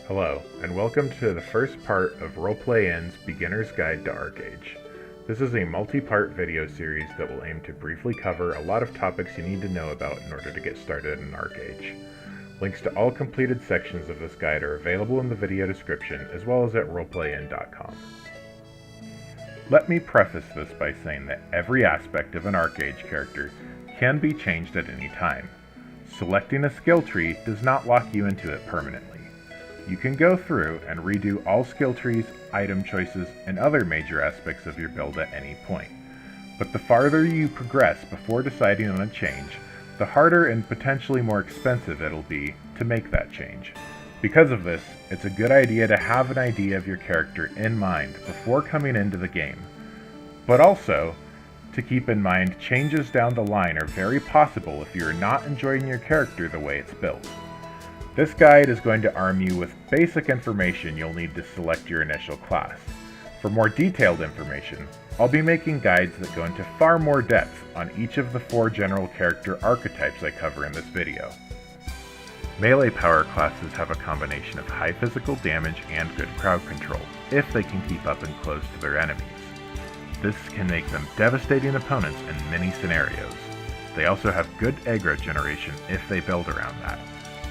Hello, and welcome to the first part of Roleplayin's Beginner's Guide to ArcheAge. This is a multi-part video series that will aim to briefly cover a lot of topics you need to know about in order to get started in ArcheAge. Links to all completed sections of this guide are available in the video description as well as at roleplayin.com. Let me preface this by saying that every aspect of an ArcheAge character can be changed at any time. Selecting a skill tree does not lock you into it permanently. You can go through and redo all skill trees, item choices, and other major aspects of your build at any point. But the farther you progress before deciding on a change, the harder and potentially more expensive it'll be to make that change. Because of this, it's a good idea to have an idea of your character in mind before coming into the game. But also, to keep in mind changes down the line are very possible if you're not enjoying your character the way it's built. This guide is going to arm you with basic information you'll need to select your initial class. For more detailed information, I'll be making guides that go into far more depth on each of the 4 general character archetypes I cover in this video. Melee power classes have a combination of high physical damage and good crowd control, if they can keep up and close to their enemies. This can make them devastating opponents in many scenarios. They also have good aggro generation if they build around that.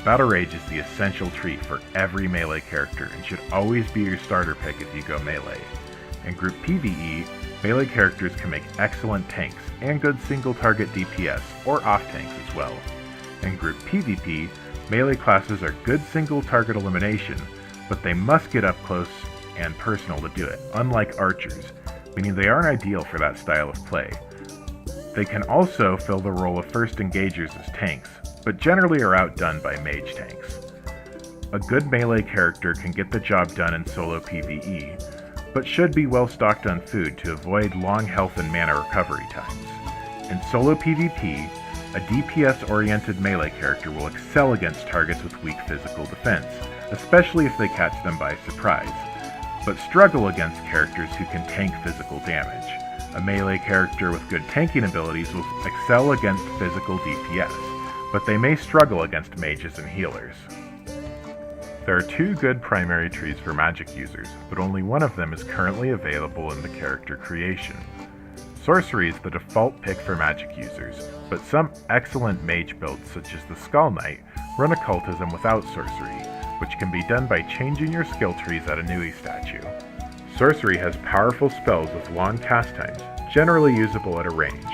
Battle Rage is the essential tree for every melee character and should always be your starter pick if you go melee. In group PvE, melee characters can make excellent tanks and good single target DPS or off tanks as well. In group PvP, melee classes are good single target elimination, but they must get up close and personal to do it, unlike archers, meaning they aren't ideal for that style of play. They can also fill the role of first engagers as tanks, but generally are outdone by mage tanks. A good melee character can get the job done in solo PvE, but should be well stocked on food to avoid long health and mana recovery times. In solo PvP, a DPS-oriented melee character will excel against targets with weak physical defense, especially if they catch them by surprise, but struggle against characters who can tank physical damage. A melee character with good tanking abilities will excel against physical DPS, but they may struggle against mages and healers. There are 2 good primary trees for magic users, but only one of them is currently available in the character creation. Sorcery is the default pick for magic users, but some excellent mage builds such as the Skull Knight run occultism without sorcery, which can be done by changing your skill trees at a Nui statue. Sorcery has powerful spells with long cast times, generally usable at a range.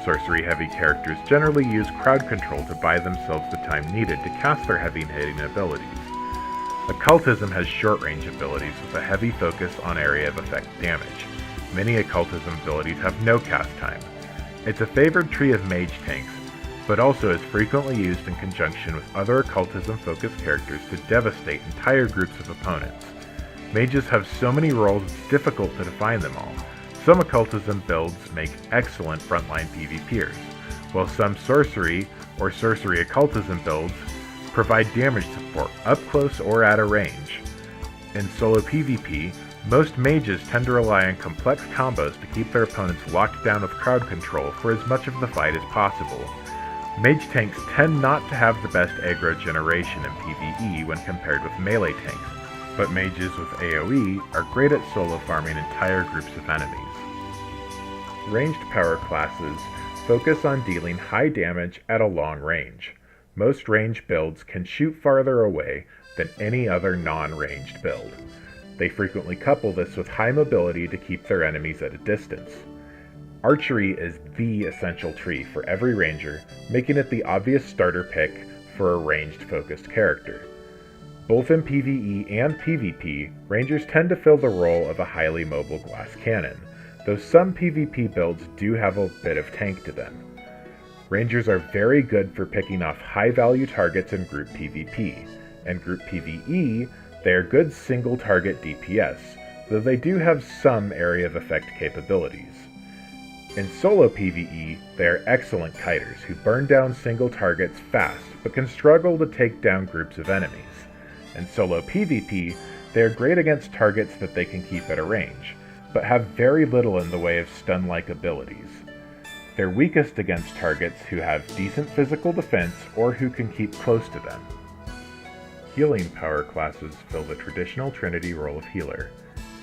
Sorcery-heavy characters generally use crowd control to buy themselves the time needed to cast their heavy-hitting abilities. Occultism has short-range abilities with a heavy focus on area of effect damage. Many occultism abilities have no cast time. It's a favored tree of mage tanks, but also is frequently used in conjunction with other occultism-focused characters to devastate entire groups of opponents. Mages have so many roles it's difficult to define them all. Some occultism builds make excellent frontline PvPers, while some sorcery or sorcery occultism builds provide damage support up close or at a range. In solo PvP, most mages tend to rely on complex combos to keep their opponents locked down with crowd control for as much of the fight as possible. Mage tanks tend not to have the best aggro generation in PvE when compared with melee tanks, but mages with AoE are great at solo farming entire groups of enemies. Ranged power classes focus on dealing high damage at a long range. Most range builds can shoot farther away than any other non-ranged build. They frequently couple this with high mobility to keep their enemies at a distance. Archery is the essential tree for every ranger, making it the obvious starter pick for a ranged-focused character. Both in PvE and PvP, rangers tend to fill the role of a highly mobile glass cannon, though some PvP builds do have a bit of tank to them. Rangers are very good for picking off high-value targets in group PvP. In group PvE, they are good single-target DPS, though they do have some area of effect capabilities. In solo PvE, they are excellent kiters who burn down single targets fast, but can struggle to take down groups of enemies. In solo PvP, they are great against targets that they can keep at a range, but have very little in the way of stun-like abilities. They're weakest against targets who have decent physical defense or who can keep close to them. Healing power classes fill the traditional Trinity role of healer.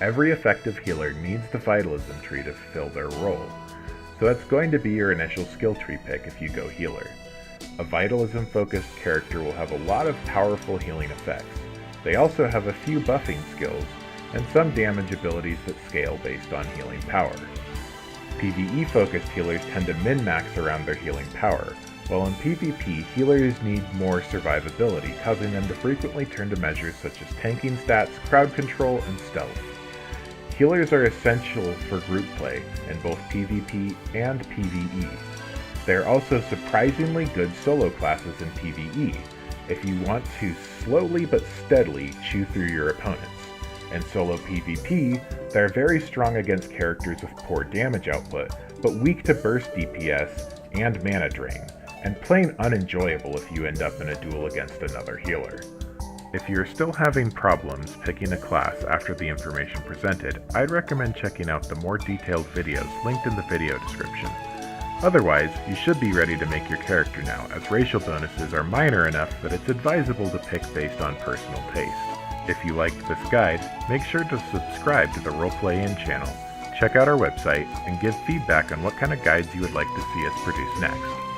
Every effective healer needs the Vitalism tree to fill their role, so that's going to be your initial skill tree pick if you go healer. A Vitalism focused character will have a lot of powerful healing effects. They also have a few buffing skills, and some damage abilities that scale based on healing power. PvE focused healers tend to min-max around their healing power, while in PvP, healers need more survivability, causing them to frequently turn to measures such as tanking stats, crowd control, and stealth. Healers are essential for group play in both PvP and PvE. They are also surprisingly good solo classes in PvE, if you want to slowly but steadily chew through your opponents. In solo PvP, they are very strong against characters with poor damage output, but weak to burst DPS and mana drain, and plain unenjoyable if you end up in a duel against another healer. If you're still having problems picking a class after the information presented, I'd recommend checking out the more detailed videos linked in the video description. Otherwise, you should be ready to make your character now, as racial bonuses are minor enough that it's advisable to pick based on personal taste. If you liked this guide, make sure to subscribe to the Roleplay In channel, check out our website, and give feedback on what kind of guides you would like to see us produce next.